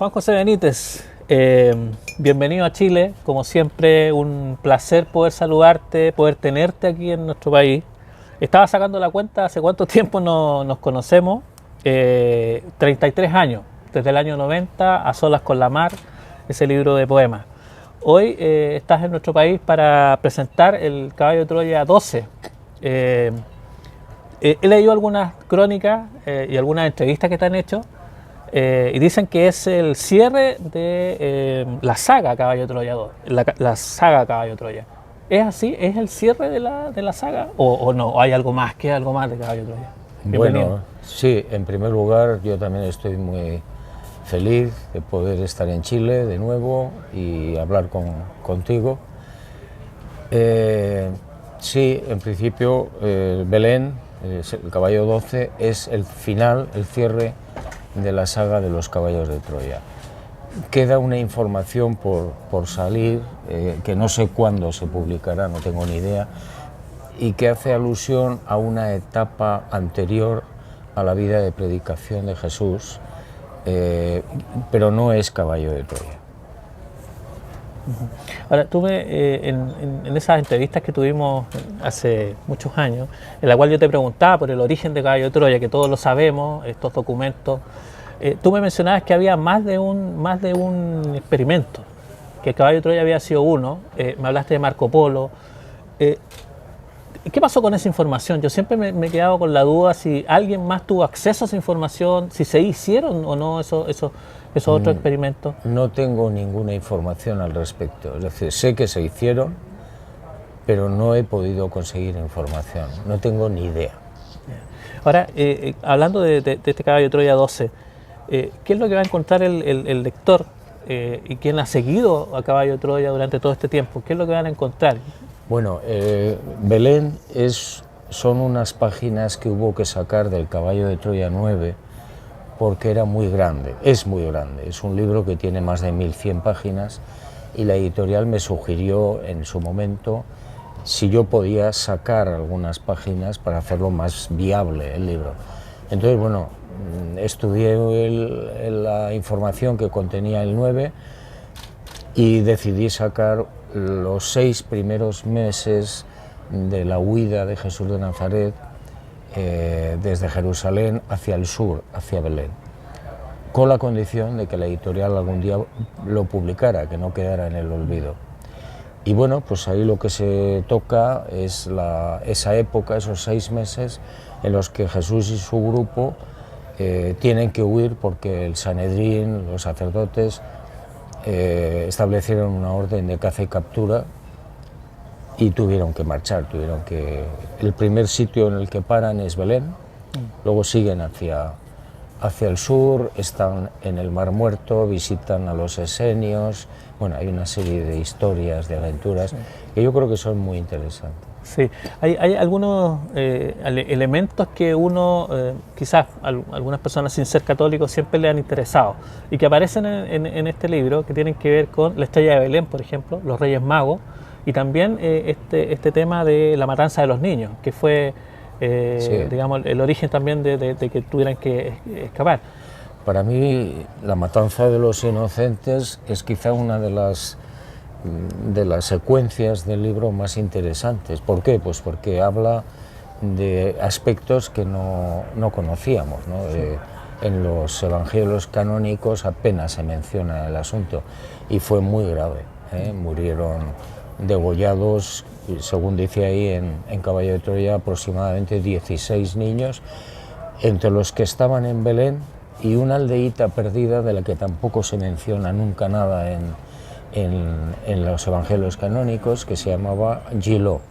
Juan José Benítez, bienvenido a Chile. Como siempre, un placer poder saludarte, poder tenerte aquí en nuestro país. Estaba sacando la cuenta hace cuánto tiempo nos conocemos. 33 años, desde el año 90, A solas con la mar, ese libro de poemas. Hoy estás en nuestro país para presentar el Caballo de Troya 12. He leído algunas crónicas y algunas entrevistas que te han hecho. Y dicen que es el cierre de la saga Caballo de Troya 2, la saga Caballo de Troya. ¿Es así? ¿Es el cierre de la saga? ¿O no? ¿O hay algo más? ¿Qué algo más de Caballo de Troya? Bienvenido. Bueno, sí, en primer lugar yo también estoy muy feliz de poder estar en Chile de nuevo y hablar contigo. Sí, en principio Belén, el Caballo 12, es el final, el cierre de la saga de los Caballos de Troya. Queda una información por salir, que no sé cuándo se publicará, no tengo ni idea, y que hace alusión a una etapa anterior a la vida de predicación de Jesús, pero no es Caballo de Troya. Ahora, tú en esas entrevistas que tuvimos hace muchos años, en la cual yo te preguntaba por el origen de Caballo de Troya, que todos lo sabemos, estos documentos, tú me mencionabas que había más de un experimento, que el Caballo de Troya había sido uno, me hablaste de Marco Polo. ¿Qué pasó con esa información? Yo siempre me he quedado con la duda si alguien más tuvo acceso a esa información, si se hicieron o no esos otros experimentos. No tengo ninguna información al respecto, es decir, sé que se hicieron, pero no he podido conseguir información, no tengo ni idea. Ahora, hablando de este Caballo de Troya 12, ¿qué es lo que va a encontrar el lector y quien ha seguido a Caballo de Troya durante todo este tiempo? ¿Qué es lo que van a encontrar? Bueno, Belén son unas páginas que hubo que sacar del Caballo de Troya 9 porque era muy grande, es muy grande, es un libro que tiene más de 1100 páginas y la editorial me sugirió en su momento si yo podía sacar algunas páginas para hacerlo más viable el libro. Entonces, bueno, estudié la información que contenía el 9 y decidí sacar los 6 primeros meses de la huida de Jesús de Nazaret desde Jerusalén hacia el sur, hacia Belén, con la condición de que la editorial algún día lo publicara, que no quedara en el olvido. Y bueno, pues ahí lo que se toca es esa época, esos 6 meses en los que Jesús y su grupo tienen que huir porque el Sanedrín, los sacerdotes, establecieron una orden de caza y captura y tuvieron que marchar, el primer sitio en el que paran es Belén, luego siguen hacia el sur, están en el Mar Muerto, visitan a los esenios, bueno, hay una serie de historias, de aventuras, que yo creo que son muy interesantes. Sí, hay algunos elementos que uno, quizás algunas personas sin ser católicos siempre le han interesado y que aparecen en este libro, que tienen que ver con la estrella de Belén, por ejemplo, los Reyes Magos, y también este tema de la matanza de los niños, que fue, sí, digamos, el origen también de que tuvieran que escapar. Para mí, la matanza de los inocentes es quizá una de las secuencias del libro más interesantes. ¿Por qué? Pues porque habla de aspectos que no conocíamos, ¿no? En los evangelios canónicos apenas se menciona el asunto y fue muy grave, murieron degollados, según dice ahí en Caballo de Troya, aproximadamente 16 niños, entre los que estaban en Belén y una aldeíta perdida de la que tampoco se menciona nunca nada en los evangelios canónicos, que se llamaba Gilo.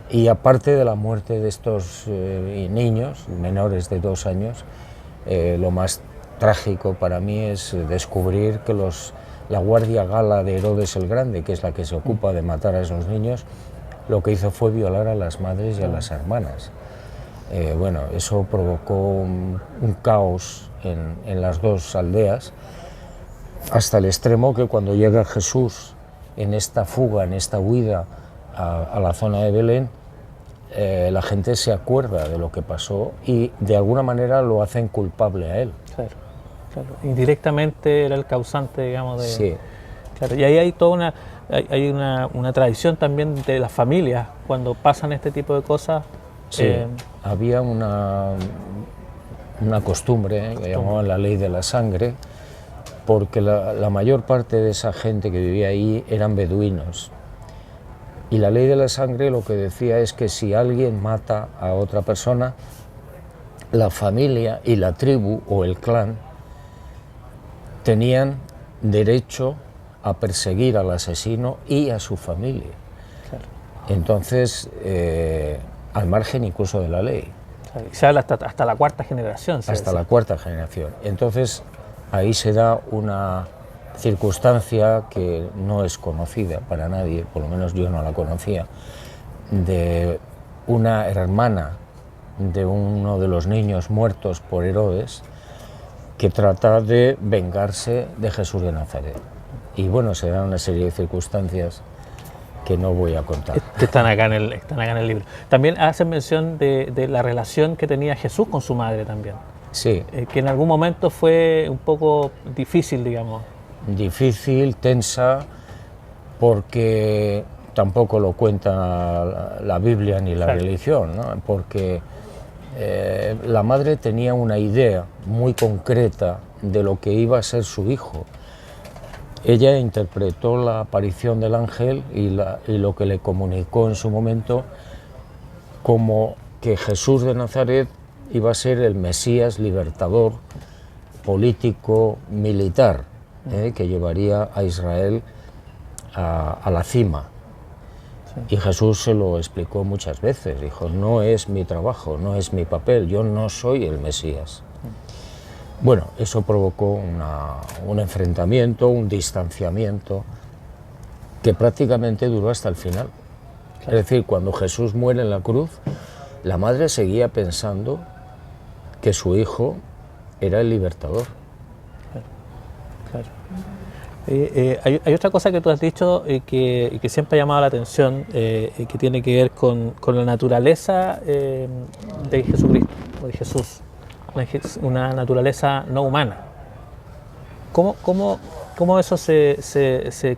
Y aparte de la muerte de estos niños menores de 2 años, lo más trágico para mí es descubrir que la guardia gala de Herodes el Grande, que es la que se ocupa de matar a esos niños, lo que hizo fue violar a las madres y a las hermanas. Bueno, eso provocó un caos en las 2 aldeas, hasta el extremo que cuando llega Jesús en esta fuga, en esta huida a la zona de Belén, la gente se acuerda de lo que pasó y de alguna manera lo hacen culpable a él. Claro. Claro. Indirectamente era el causante, digamos, de... Sí, Claro, y ahí hay toda una tradición también de las familias, cuando pasan este tipo de cosas. sí. Había una costumbre, que llamaban la ley de la sangre, porque la mayor parte de esa gente que vivía ahí eran beduinos. Y la ley de la sangre lo que decía es que si alguien mata a otra persona, la familia y la tribu o el clan tenían derecho a perseguir al asesino y a su familia. Claro. Entonces, al margen incluso de la ley. Claro, se habla hasta la cuarta generación. Hasta la cuarta generación. Entonces, ahí se da una circunstancia que no es conocida para nadie, por lo menos yo no la conocía, de una hermana de uno de los niños muertos por Herodes, que trata de vengarse de Jesús de Nazaret. Y bueno, se dan una serie de circunstancias que no voy a contar. Que están acá en el libro. También hacen mención de la relación que tenía Jesús con su madre también. Sí. Que en algún momento fue un poco difícil, digamos. Difícil, tensa, porque tampoco lo cuenta la Biblia ni la religión, ¿no? Porque la madre tenía una idea muy concreta de lo que iba a ser su hijo. Ella interpretó la aparición del ángel y lo que le comunicó en su momento como que Jesús de Nazaret iba a ser el Mesías libertador, político, militar, que llevaría a Israel a la cima. Sí. Y Jesús se lo explicó muchas veces, dijo, no es mi trabajo, no es mi papel, yo no soy el Mesías. Bueno, eso provocó un enfrentamiento, un distanciamiento, que prácticamente duró hasta el final. Claro. Es decir, cuando Jesús muere en la cruz, la madre seguía pensando que su hijo era el libertador. Claro. Hay otra cosa que tú has dicho y que siempre ha llamado la atención, y que tiene que ver con la naturaleza de Jesucristo, o de Jesús, una naturaleza no humana. ¿Cómo eso se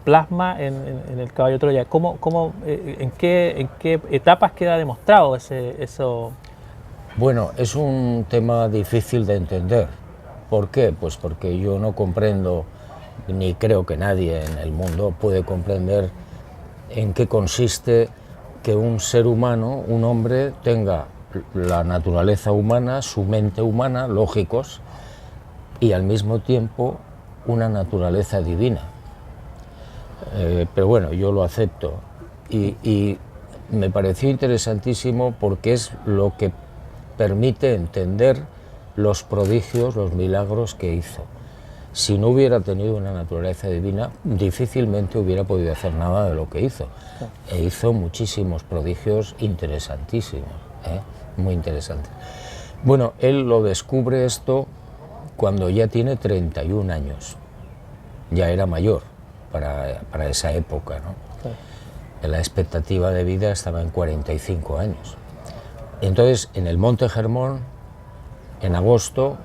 plasma en el caballo de Troya? ¿En qué etapas queda demostrado eso? Bueno, es un tema difícil de entender. ¿Por qué? Pues porque yo no comprendo, ni creo que nadie en el mundo puede comprender en qué consiste que un ser humano, un hombre, tenga la naturaleza humana, su mente humana, lógicos, y al mismo tiempo una naturaleza divina. Pero bueno, yo lo acepto y me pareció interesantísimo porque es lo que permite entender los prodigios, los milagros que hizo. Si no hubiera tenido una naturaleza divina, difícilmente hubiera podido hacer nada de lo que hizo. E hizo muchísimos prodigios interesantísimos, muy interesantes. Bueno, él lo descubre esto cuando ya tiene 31 años. Ya era mayor para esa época, ¿no? Sí. La expectativa de vida estaba en 45 años. Entonces, en el Monte Hermón, en agosto,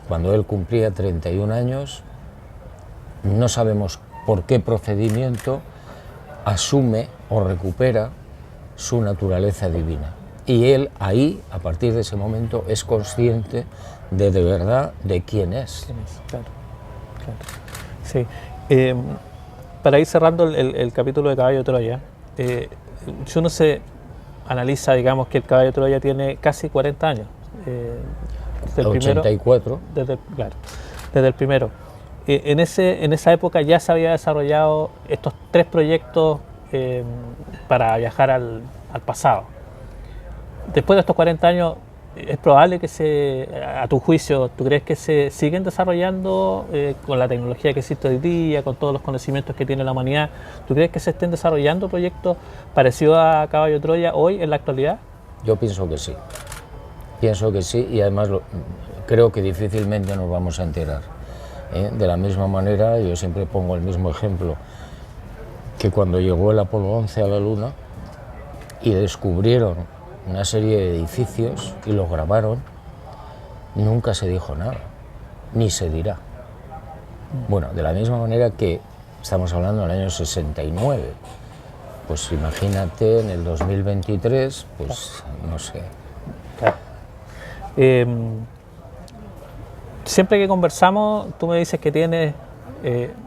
cuando él cumplía 31 años, no sabemos por qué procedimiento asume o recupera su naturaleza divina. Y él ahí, a partir de ese momento, es consciente de verdad de quién es. Claro, claro. Sí. Para ir cerrando el capítulo de Caballo de Troya, si uno se analiza, digamos, que el Caballo de Troya tiene casi 40 años. Desde el 84. Desde el primero. En esa época ya se había desarrollado estos 3 proyectos para viajar al pasado. Después de estos 40 años, ¿es probable que a tu juicio, tú crees que se siguen desarrollando con la tecnología que existe hoy día, con todos los conocimientos que tiene la humanidad? ¿Tú crees que se estén desarrollando proyectos parecidos a Caballo de Troya hoy, en la actualidad? Yo pienso que sí. Pienso que sí y además creo que difícilmente nos vamos a enterar. De la misma manera, yo siempre pongo el mismo ejemplo, que cuando llegó el Apolo 11 a la Luna y descubrieron una serie de edificios y los grabaron, nunca se dijo nada. ni se dirá. Bueno, de la misma manera que estamos hablando del año 69, pues imagínate en el 2023, pues no sé. Claro. Siempre que conversamos, tú me dices que tienes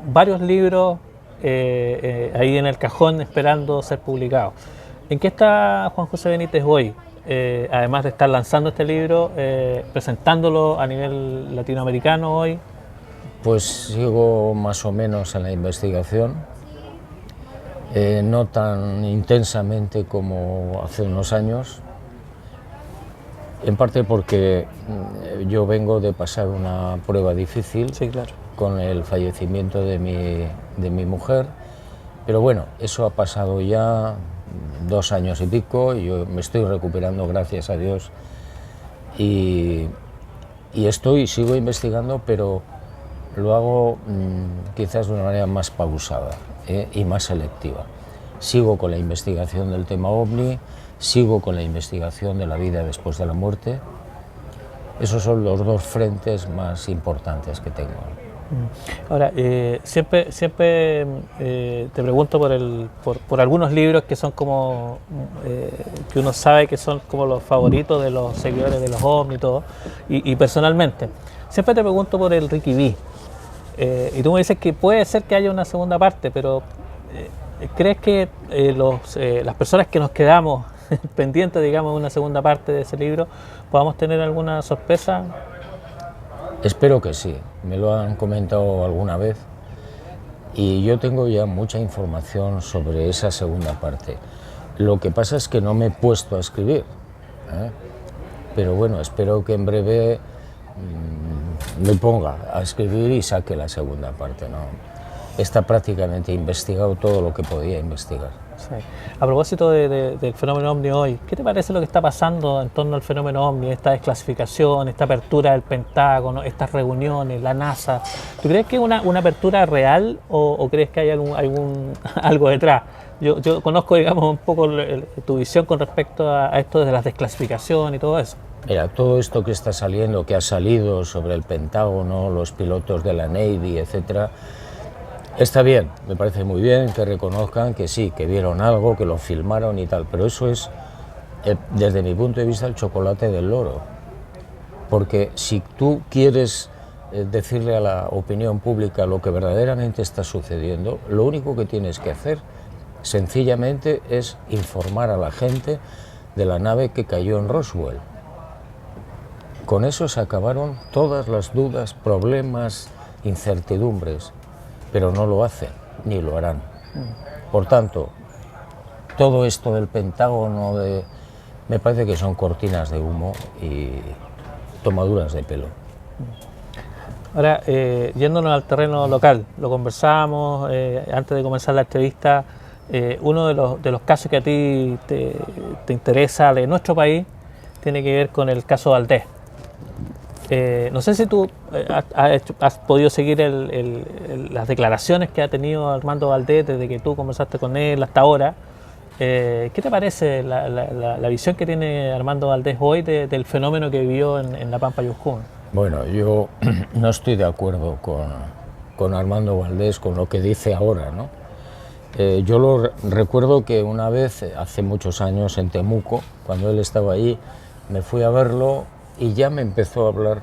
varios libros ahí en el cajón esperando ser publicados. ¿En qué está Juan José Benítez hoy? Además de estar lanzando este libro, presentándolo a nivel latinoamericano hoy. Pues sigo más o menos en la investigación, no tan intensamente como hace unos años, en parte porque yo vengo de pasar una prueba difícil, Sí, claro. con el fallecimiento de mi mujer, pero bueno, eso ha pasado ya 2 años y pico, y yo me estoy recuperando, gracias a Dios, y sigo investigando, pero lo hago quizás de una manera más pausada y más selectiva. Sigo con la investigación del tema OVNI, sigo con la investigación de la vida después de la muerte. Esos son los 2 frentes más importantes que tengo. Ahora, siempre te pregunto por algunos libros que son como, que uno sabe que son como los favoritos de los seguidores de los OVNI y todo, y personalmente, siempre te pregunto por el Ricky B. Y tú me dices que puede ser que haya una segunda parte, pero ¿crees que las personas que nos quedamos pendientes, digamos, de una segunda parte de ese libro, podamos tener alguna sorpresa? Espero que sí, me lo han comentado alguna vez y yo tengo ya mucha información sobre esa segunda parte. Lo que pasa es que no me he puesto a escribir, pero bueno, espero que en breve me ponga a escribir y saque la segunda parte, ¿no? Está prácticamente investigado todo lo que podía investigar. Sí. A propósito del fenómeno OVNI hoy, ¿qué te parece lo que está pasando en torno al fenómeno OVNI, esta desclasificación, esta apertura del Pentágono, estas reuniones, la NASA? ¿Tú crees que es una apertura real o crees que hay algo detrás? Yo conozco, digamos, un poco tu visión con respecto a esto de las desclasificaciones y todo eso. Mira, todo esto que está saliendo, que ha salido sobre el Pentágono, los pilotos de la Navy, etcétera, está bien, me parece muy bien que reconozcan que sí, que vieron algo, que lo filmaron y tal, pero eso es, desde mi punto de vista, el chocolate del loro. Porque si tú quieres decirle a la opinión pública lo que verdaderamente está sucediendo, lo único que tienes que hacer, sencillamente, es informar a la gente de la nave que cayó en Roswell. Con eso se acabaron todas las dudas, problemas, incertidumbres. Pero no lo hacen, ni lo harán. Por tanto, todo esto del Pentágono, me parece que son cortinas de humo y tomaduras de pelo. Ahora, yéndonos al terreno local, lo conversábamos antes de comenzar la entrevista, uno de los casos que a ti te interesa de nuestro país tiene que ver con el caso Valdés. No sé si tú has podido seguir las declaraciones que ha tenido Armando Valdés desde que tú conversaste con él hasta ahora. ¿Qué te parece la visión que tiene Armando Valdés hoy del fenómeno que vivió en la Pampa Yujún? Bueno, yo no estoy de acuerdo con Armando Valdés, con lo que dice ahora, ¿no? Yo lo recuerdo que una vez, hace muchos años, en Temuco, cuando él estaba ahí, me fui a verlo y ya me empezó a hablar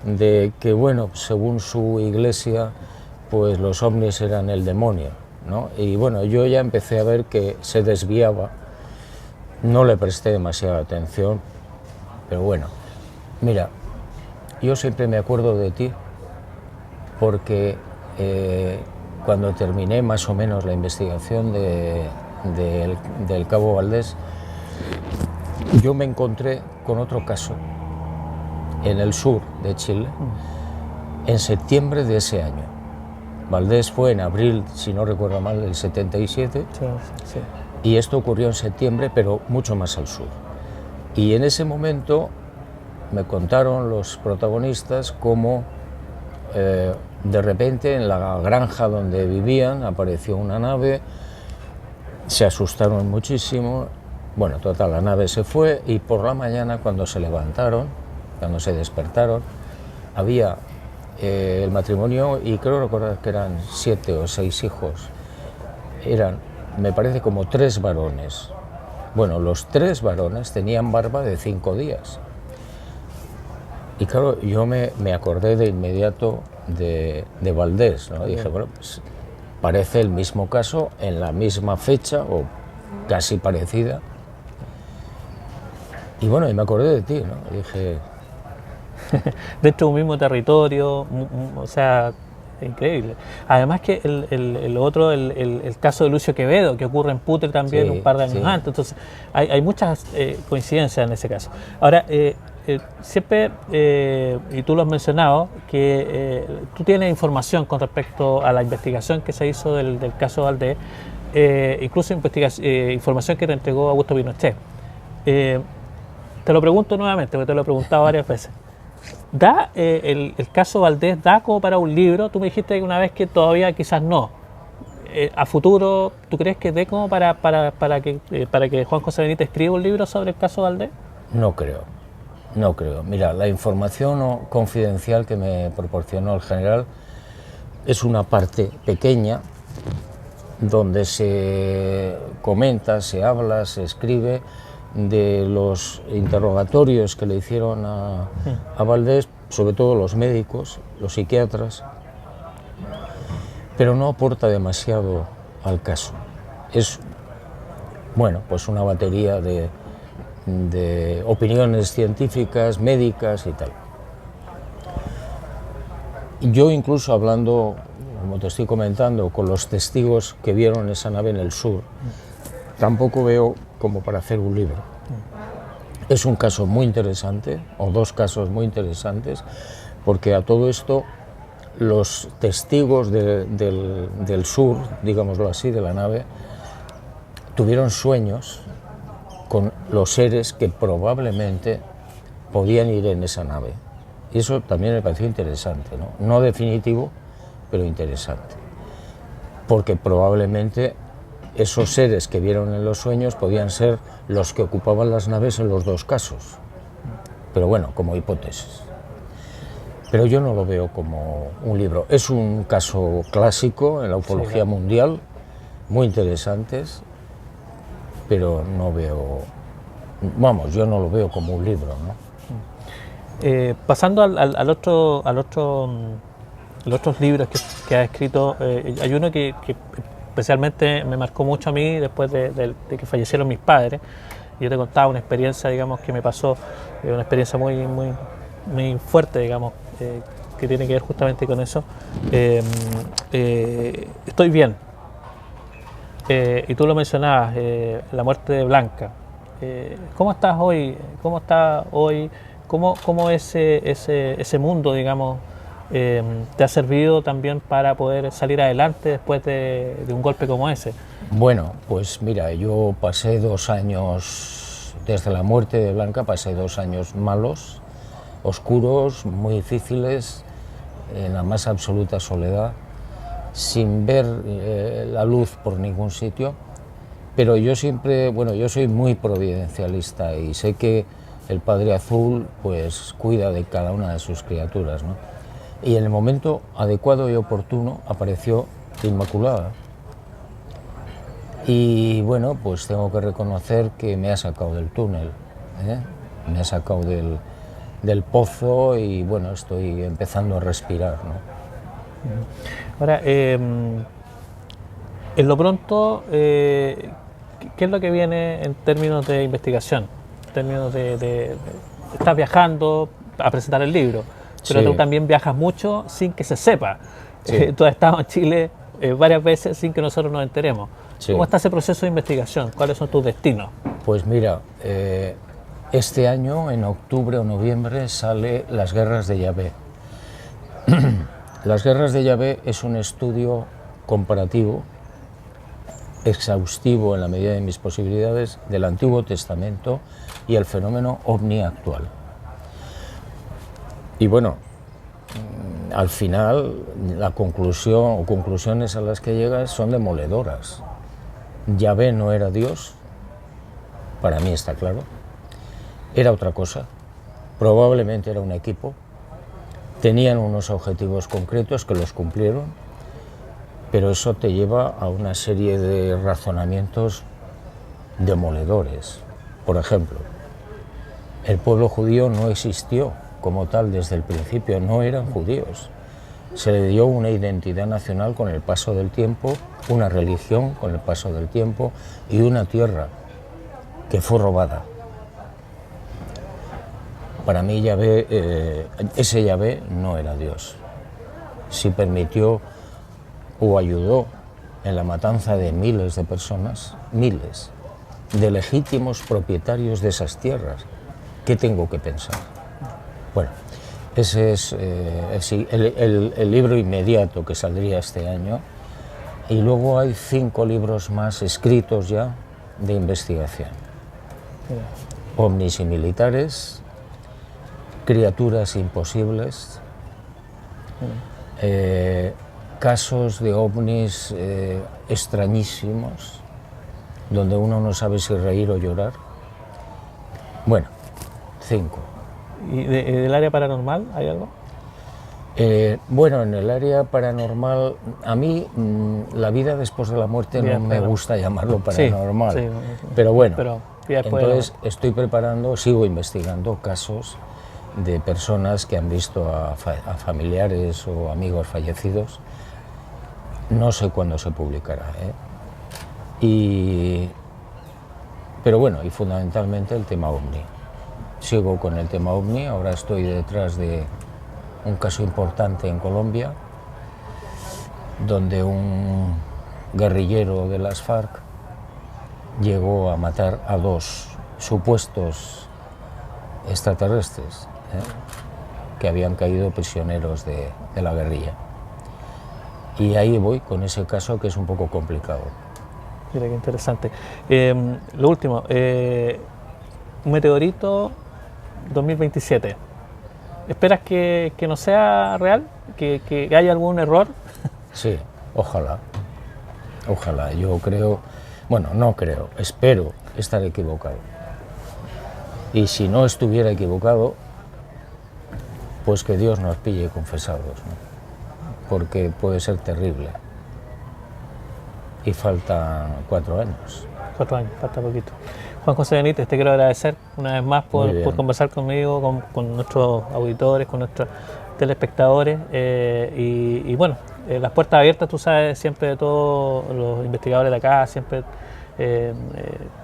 de que, bueno, según su iglesia, pues los ovnis eran el demonio, ¿no? Y bueno, yo ya empecé a ver que se desviaba, no le presté demasiada atención, pero bueno, mira, yo siempre me acuerdo de ti porque cuando terminé más o menos la investigación del Cabo Valdés, yo me encontré con otro caso en el sur de Chile, en septiembre de ese año. Valdés fue en abril, si no recuerdo mal, del 77, Sí. y esto ocurrió en septiembre, pero mucho más al sur. Y en ese momento me contaron los protagonistas cómo de repente en la granja donde vivían apareció una nave, se asustaron muchísimo, bueno, total, la nave se fue y por la mañana cuando se levantaron, cuando se despertaron, había el matrimonio, y creo recordar que eran 7 o 6 hijos, eran, me parece, como 3 varones. Bueno, los 3 varones tenían barba de 5 días. Y claro, yo me acordé de inmediato de Valdés, ¿no? Dije, bueno, pues parece el mismo caso, en la misma fecha, o casi parecida. Y bueno, y me acordé de ti, ¿no? Dije... Dentro de un mismo territorio, o sea, increíble. Además que el caso de Lucio Quevedo, que ocurre en Putre también Sí, un par de años sí. antes, entonces hay muchas coincidencias en ese caso. Ahora, siempre, y tú lo has mencionado, que tú tienes información con respecto a la investigación que se hizo del caso Valdés, incluso información que te entregó Augusto Pinochet. Te lo pregunto nuevamente, porque te lo he preguntado varias veces. ¿Da el caso Valdés da como para un libro? Tú me dijiste que una vez que todavía quizás no. A futuro, ¿tú crees que dé como para que Juan José Benítez escriba un libro sobre el caso Valdés? No creo, no creo. Mira, la información confidencial que me proporcionó el general es una parte pequeña donde se comenta, se habla, se escribe de los interrogatorios que le hicieron a Valdés, sobre todo los médicos, los psiquiatras, pero no aporta demasiado al caso. Es, bueno, pues una batería de opiniones científicas, médicas y tal. Yo incluso hablando, como te estoy comentando, con los testigos que vieron esa nave en el sur, tampoco veo como para hacer un libro. Es un caso muy interesante, o 2 casos muy interesantes, porque a todo esto los testigos del sur, digámoslo así, de la nave, tuvieron sueños con los seres que probablemente podían ir en esa nave. Y eso también me pareció interesante, ¿no? No definitivo, pero interesante. Porque probablemente esos seres que vieron en los sueños podían ser los que ocupaban las naves en los 2 casos. Pero bueno, como hipótesis. Pero yo no lo veo como un libro. Es un caso clásico en la ufología mundial, muy interesantes, pero no veo, vamos, yo no lo veo como un libro, ¿no? Pasando a los otros libros que ha escrito, hay uno que especialmente me marcó mucho a mí después de que fallecieron mis padres. Yo te contaba una experiencia, digamos, que me pasó, una experiencia muy fuerte, digamos, que tiene que ver justamente con eso. Estoy bien. Y tú lo mencionabas, la muerte de Blanca. ¿Cómo estás hoy? ¿Cómo está hoy? ¿Cómo ese mundo, digamos, te ha servido también para poder salir adelante después de un golpe como ese? Bueno, pues mira, yo pasé 2 años, desde la muerte de Blanca, pasé 2 años malos, oscuros, muy difíciles, en la más absoluta soledad, sin ver la luz por ningún sitio, pero yo siempre, bueno, yo soy muy providencialista y sé que el Padre Azul pues cuida de cada una de sus criaturas, ¿no? Y en el momento adecuado y oportuno apareció Inmaculada. Y bueno, pues tengo que reconocer que me ha sacado del túnel, ¿eh? Me ha sacado del pozo y bueno, estoy empezando a respirar, ¿no? Ahora, en lo pronto, ¿qué es lo que viene en términos de investigación? En términos estás viajando a presentar el libro, pero Sí. tú también viajas mucho sin que se sepa. Sí. Tú has estado en Chile varias veces sin que nosotros nos enteremos. Sí. ¿Cómo está ese proceso de investigación? ¿Cuáles son tus destinos? Pues mira, este año, en octubre o noviembre, sale Las Guerras de Yahvé. Las Guerras de Yahvé es un estudio comparativo, exhaustivo en la medida de mis posibilidades, del Antiguo Testamento y el fenómeno ovni actual. Y bueno, al final la conclusión o conclusiones a las que llegas son demoledoras. Yahvé no era Dios, para mí está claro, era otra cosa, probablemente era un equipo, Tenían unos objetivos concretos que los cumplieron, pero eso te lleva a una serie de razonamientos demoledores. Por ejemplo, el pueblo judío no existió como tal desde el principio, no eran judíos. Se le dio una identidad nacional con el paso del tiempo, una religión con el paso del tiempo y una tierra que fue robada. Para mí ese Yahvé no era Dios. Si permitió o ayudó en la matanza de miles de personas, miles de legítimos propietarios de esas tierras, ¿qué tengo que pensar? Bueno, ese es el libro inmediato que saldría este año, y luego hay 5 libros más escritos ya de investigación. Ovnis y militares, criaturas imposibles, casos de ovnis extrañísimos, donde uno no sabe si reír o llorar. Bueno, 5. ¿Y del área paranormal hay algo? Bueno, en el área paranormal, a mí la vida después de la muerte no me gusta llamarlo paranormal, sí, pero bueno, entonces estoy preparando, sigo investigando casos de personas que han visto a familiares o amigos fallecidos. No sé cuándo se publicará, pero bueno, y fundamentalmente el tema ovni. Sigo con el tema ovni, ahora estoy detrás de un caso importante en Colombia, donde un guerrillero de las FARC llegó a matar a 2 supuestos extraterrestres, que habían caído prisioneros de la guerrilla. Y ahí voy con ese caso, que es un poco complicado. Mira qué interesante. Lo último, un meteorito 2027. ¿Esperas que no sea real? ¿Que haya algún error? Sí, ojalá. Ojalá. Yo creo, bueno, no creo, espero estar equivocado. Y si no estuviera equivocado, pues que Dios nos pille confesados, ¿no? Porque puede ser terrible. Y faltan 4 años. 4 años, falta poquito. Juan José Benítez, te quiero agradecer una vez más por conversar conmigo, con nuestros auditores, con nuestros telespectadores. Y bueno, las puertas abiertas, tú sabes, siempre de todos los investigadores de acá, siempre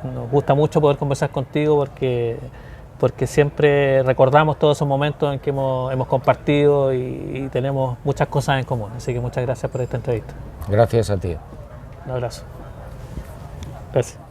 nos gusta mucho poder conversar contigo porque siempre recordamos todos esos momentos en que hemos compartido y tenemos muchas cosas en común. Así que muchas gracias por esta entrevista. Gracias a ti. Un abrazo. Gracias.